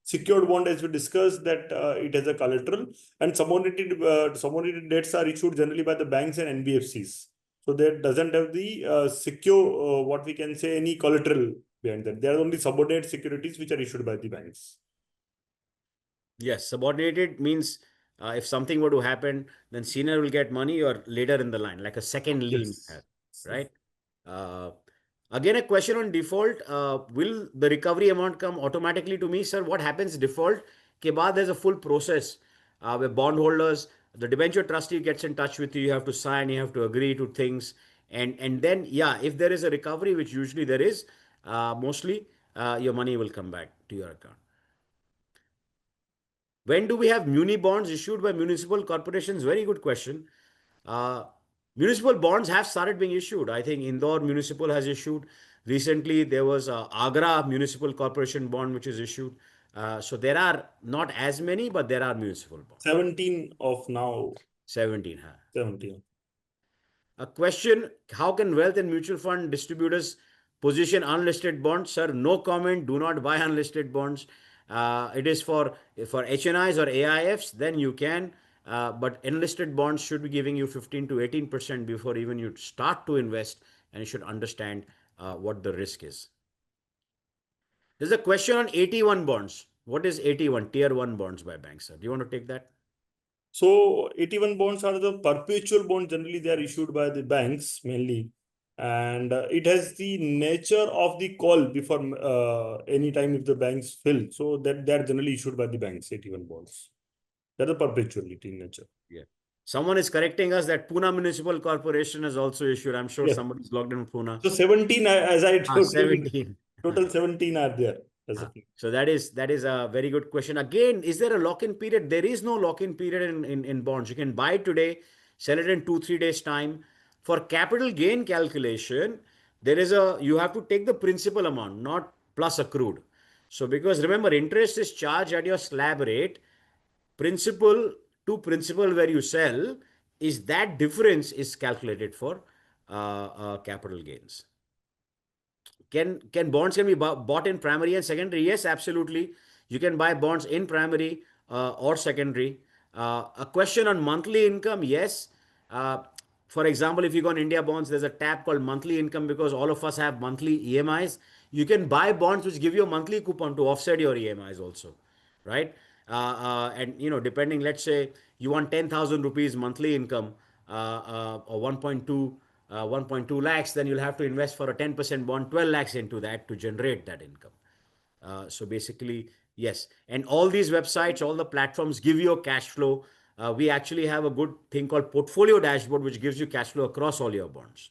Secured bond, as we discussed, that it has a collateral, and subordinated debts are issued generally by the banks and NBFCs. So that doesn't have the secure, what we can say, any collateral behind that. There are only subordinate securities which are issued by the banks. Yes, subordinated means if something were to happen, then senior will get money or later in the line, like a second lien, right? Again, a question on default. Will the recovery amount come automatically to me, sir? What happens default? Ke baad there's a full process where bondholders, the debenture trustee gets in touch with you. You have to sign, you have to agree to things. And then, yeah, if there is a recovery, which usually there is, mostly your money will come back to your account. When do we have muni bonds issued by municipal corporations? Very good question. Municipal bonds have started being issued. I think Indore Municipal has issued. Recently, there was Agra Municipal Corporation bond which is issued. So there are not as many, but there are municipal bonds. 17 of now. 17. 17. A question, how can wealth and mutual fund distributors position unlisted bonds? Sir, no comment. Do not buy unlisted bonds. It is for HNIs or AIFs, then you can. But enlisted bonds should be giving you 15 to 18% before even you start to invest, and you should understand what the risk is. There's a question on AT1 bonds. What is AT1? Tier 1 bonds by banks, sir. Do you want to take that? So AT1 bonds are the perpetual bonds. Generally, they are issued by the banks mainly. And it has the nature of the call before any time if the banks fill. So that they are generally issued by the banks, AT1 bonds. That is perpetuality in nature. Yeah. Someone is correcting us that Pune Municipal Corporation has also issued. I'm sure Yes. somebody's logged in Pune. So 17, as I told you, 17. total 17 are there as of now. So that is a very good question. Again, is there a lock-in period? There is no lock-in period in bonds. You can buy today, sell it in 2-3 days time. For capital gain calculation, you have to take the principal amount, not plus accrued. So because remember, interest is charged at your slab rate, principal to principal where you sell, is that difference is calculated for capital gains. Can bonds be bought in primary and secondary? Yes, absolutely. You can buy bonds in primary or secondary. A question on monthly income, yes. For example, if you go on India bonds, there's a tab called monthly income because all of us have monthly EMIs. You can buy bonds which give you a monthly coupon to offset your EMIs also, right? And depending, let's say you want 10,000 rupees monthly income or 1.2 lakhs, then you'll have to invest for a 10% bond, 12 lakhs into that to generate that income. So basically, yes. And all these websites, all the platforms give you a cash flow. We actually have a good thing called portfolio dashboard, which gives you cash flow across all your bonds.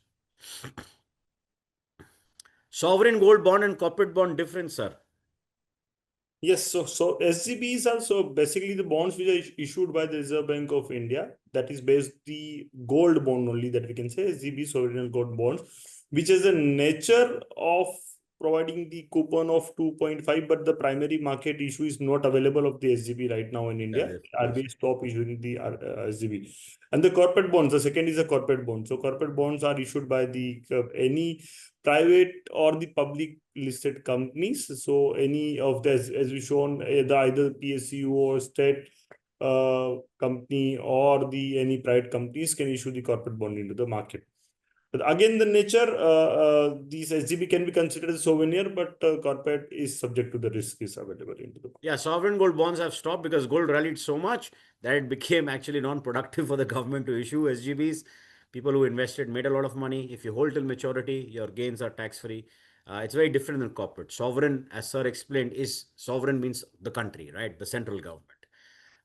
Sovereign gold bond and corporate bond difference, sir. Yes, so SGBs are so basically the bonds which are issued by the Reserve Bank of India. That is based the gold bond only that we can say SGB sovereign gold bonds, which is a nature of providing the coupon of 2.5, but the primary market issue is not available of the SGB right now in India. RBI stop issuing the SGB. And the corporate bonds, the second is a corporate bond. So corporate bonds are issued by the any private or the public listed companies. So any of this, as we shown, either PSU or state company or the any private companies can issue the corporate bond into the market. But again, the nature, these SGB can be considered as souvenir, but corporate is subject to the risk is available into the market. Yeah, sovereign gold bonds have stopped because gold rallied so much that it became actually non-productive for the government to issue SGBs. People who invested made a lot of money. If you hold till maturity, your gains are tax-free. It's very different than corporate. Sovereign, as sir explained, sovereign means the country, right? The central government.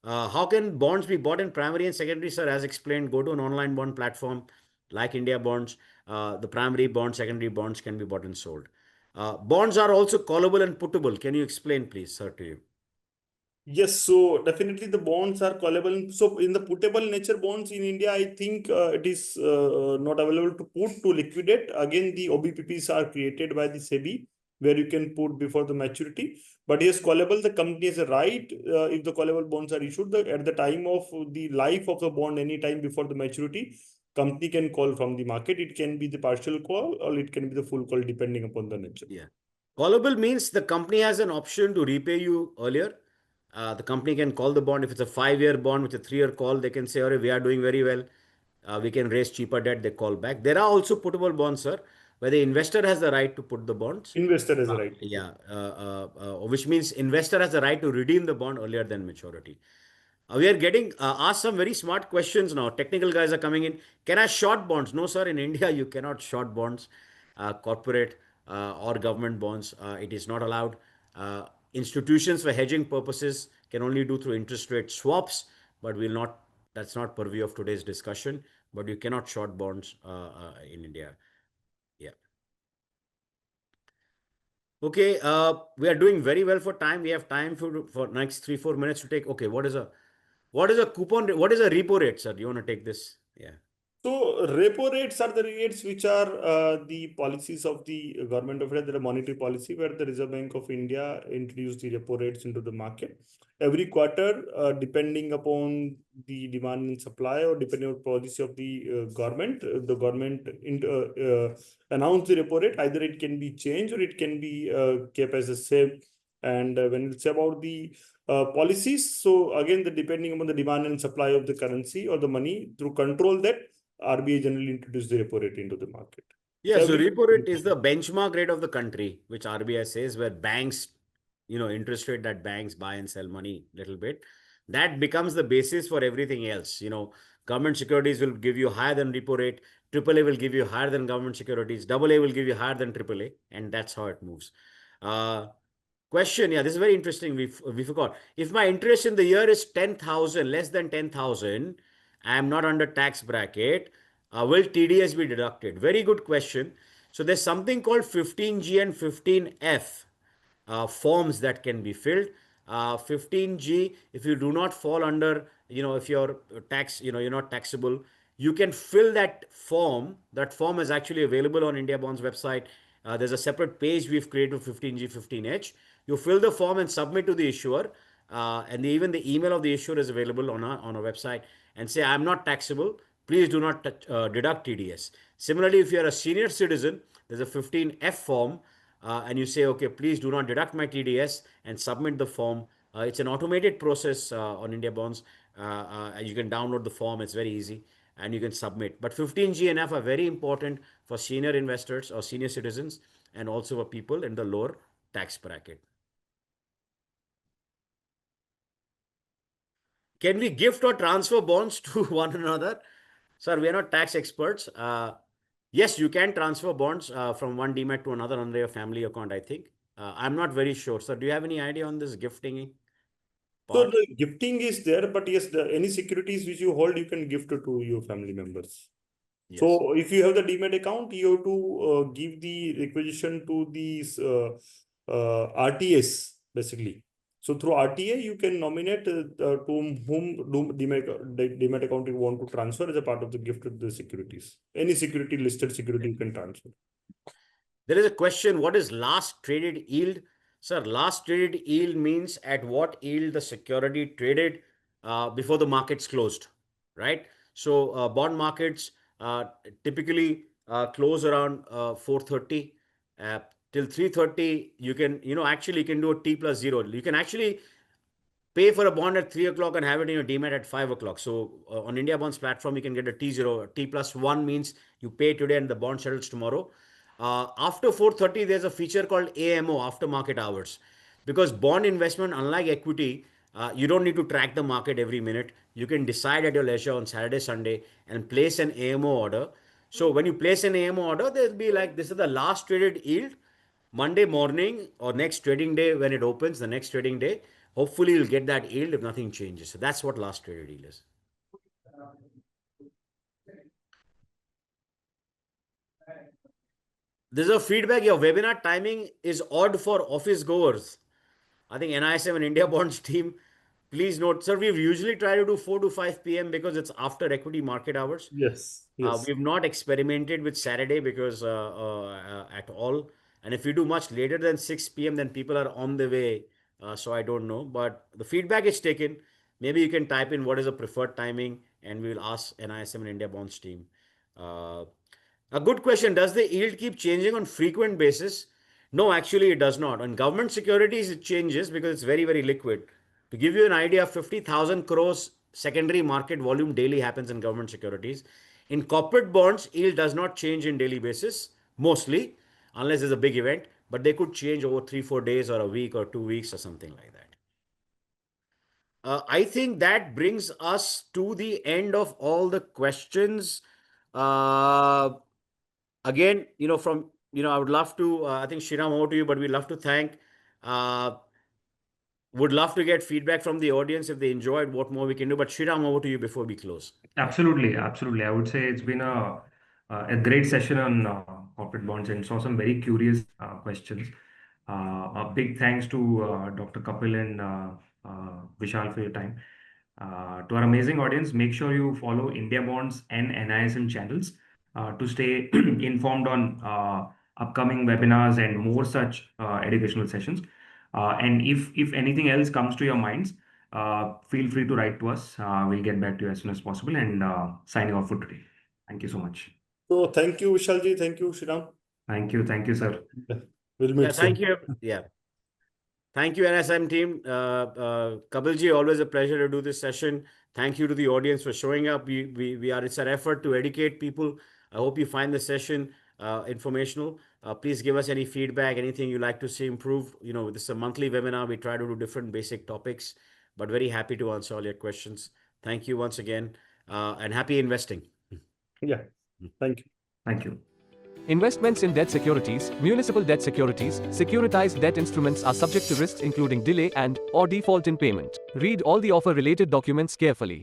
How can bonds be bought in primary and secondary, sir? As explained, go to an online bond platform like India Bonds. The primary bonds, secondary bonds can be bought and sold. Bonds are also callable and puttable. Can you explain, please, sir, to you? Yes, so definitely the bonds are callable. So in the puttable nature bonds in India, I think it is not available to put to liquidate. Again, the OBPPs are created by the SEBI, where you can put before the maturity. But yes, callable, the company has a right, if the callable bonds are issued, at the time of the life of the bond, any time before the maturity, company can call from the market. It can be the partial call or it can be the full call depending upon the nature. Yeah. Callable means the company has an option to repay you earlier. The company can call the bond. If it's a 5-year bond with a 3-year call, they can say, we are doing very well. We can raise cheaper debt. They call back. There are also puttable bonds, sir, where the investor has the right to put the bonds. Investor has a right. Yeah. Which means investor has the right to redeem the bond earlier than maturity. We are getting asked some very smart questions now. Technical guys are coming in. Can I short bonds? No, sir. In India, you cannot short bonds, corporate or government bonds. It is not allowed. Institutions for hedging purposes can only do through interest rate swaps, but will not. That's not purview of today's discussion. But you cannot short bonds in India. Yeah. Okay. We are doing very well for time. We have time for next 3-4 minutes to take. Okay. What is a coupon? What is a repo rate, sir? Do you want to take this? Yeah. So repo rates are the rates which are the policies of the government of India, the monetary policy where the Reserve Bank of India introduced the repo rates into the market. Every quarter, depending upon the demand and supply or depending on policy of the government announce the repo rate. Either it can be changed or it can be kept as the same. And when it's about the policies, so again, depending upon the demand and supply of the currency or the money, through control that, RBI generally introduced the repo rate into the market. Yeah, so repo rate is the benchmark rate of the country, which RBI says, where banks, interest rate that banks buy and sell money a little bit. That becomes the basis for everything else. Government securities will give you higher than repo rate. AAA will give you higher than government securities. AA will give you higher than AAA. And that's how it moves. Question, yeah, this is very interesting. We forgot. If my interest in the year is 10,000, less than 10,000, I am not under tax bracket, will TDS be deducted? Very good question. So there's something called 15G and 15F forms that can be filled. 15G, if you do not fall under, if you're you're not taxable, you can fill that form. That form is actually available on India Bonds website. There's a separate page we've created for 15G, 15H. You fill the form and submit to the issuer. And even the email of the issuer is available on our website, and say, I'm not taxable. Please do not deduct TDS. Similarly, if you're a senior citizen, there's a 15F form, and you say, okay, please do not deduct my TDS, and submit the form. It's an automated process on India Bonds. You can download the form. It's very easy, and you can submit. But 15G and F are very important for senior investors or senior citizens, and also for people in the lower tax bracket. Can we gift or transfer bonds to one another? Sir, we are not tax experts. Yes, you can transfer bonds from one demat to another under your family account, I think. I'm not very sure. Sir, do you have any idea on this gifting So part? the gifting is there, but yes, any securities which you hold, you can gift it to your family members. Yes. So if you have the demat account, you have to give the requisition to these RTS basically. So through RTA, you can nominate to whom demat account you want to transfer as a part of the gift of the securities. Any security, listed security, you can transfer. There is a question, what is last traded yield? Sir, last traded yield means at what yield the security traded before the markets closed, right? So bond markets typically close around 4:30 till 3:30. You can, actually you can do a T plus 0. You can actually pay for a bond at 3 o'clock and have it in your demat at 5 o'clock. So on India Bonds platform, you can get a T0. T plus 1 means you pay today and the bond settles tomorrow. After 4:30, there's a feature called AMO, after market hours. Because bond investment, unlike equity, you don't need to track the market every minute. You can decide at your leisure on Saturday, Sunday, and place an AMO order. So when you place an AMO order, there'll be like, this is the last traded yield. Monday morning or next trading day when it opens, the next trading day, hopefully you'll get that yield if nothing changes. So that's what last traded yield is. There's a feedback. Your webinar timing is odd for office goers. I think NISM and India Bonds team, please note, sir, we've usually tried to do 4 to 5 p.m. because it's after equity market hours. Yes. Yes. We've not experimented with Saturday because at all. And if we do much later than 6 p.m., then people are on the way. So I don't know. But the feedback is taken. Maybe you can type in what is the preferred timing, and we will ask NISM and India Bonds team. A good question. Does the yield keep changing on frequent basis? No, actually it does not. On government securities, it changes because it's very, very liquid. To give you an idea, 50,000 crores secondary market volume daily happens in government securities. In corporate bonds, yield does not change in daily basis, mostly, unless there's a big event, but they could change over 3-4 days or a week or 2 weeks or something like that. I think that brings us to the end of all the questions. Again, from, I would love to, I think Shriram, over to you, but we'd love to thank, would love to get feedback from the audience if they enjoyed, what more we can do. But Shriram, over to you before we close. Absolutely, absolutely. I would say it's been a great session on corporate bonds, and saw some very curious questions. A big thanks to Dr. Kapil and Vishal for your time. To our amazing audience, make sure you follow India Bonds and NISM channels to stay informed on upcoming webinars and more such educational sessions. And if anything else comes to your minds, feel free to write to us. We'll get back to you as soon as possible. And signing off for today. Thank you so much. So thank you, Vishalji. Thank you, Shriram. Thank you, sir. We'll meet soon. Thank you. Yeah. Thank you, NSM team. Kapilji, always a pleasure to do this session. Thank you to the audience for showing up. It's an effort to educate people. I hope you find the session informational. Please give us any feedback, anything you'd like to see improve. This is a monthly webinar. We try to do different basic topics, but very happy to answer all your questions. Thank you once again, and happy investing. Yeah. Thank you. Thank you. Investments in debt securities, municipal debt securities, securitized debt instruments are subject to risks including delay and/or default in payment. Read all the offer-related documents carefully.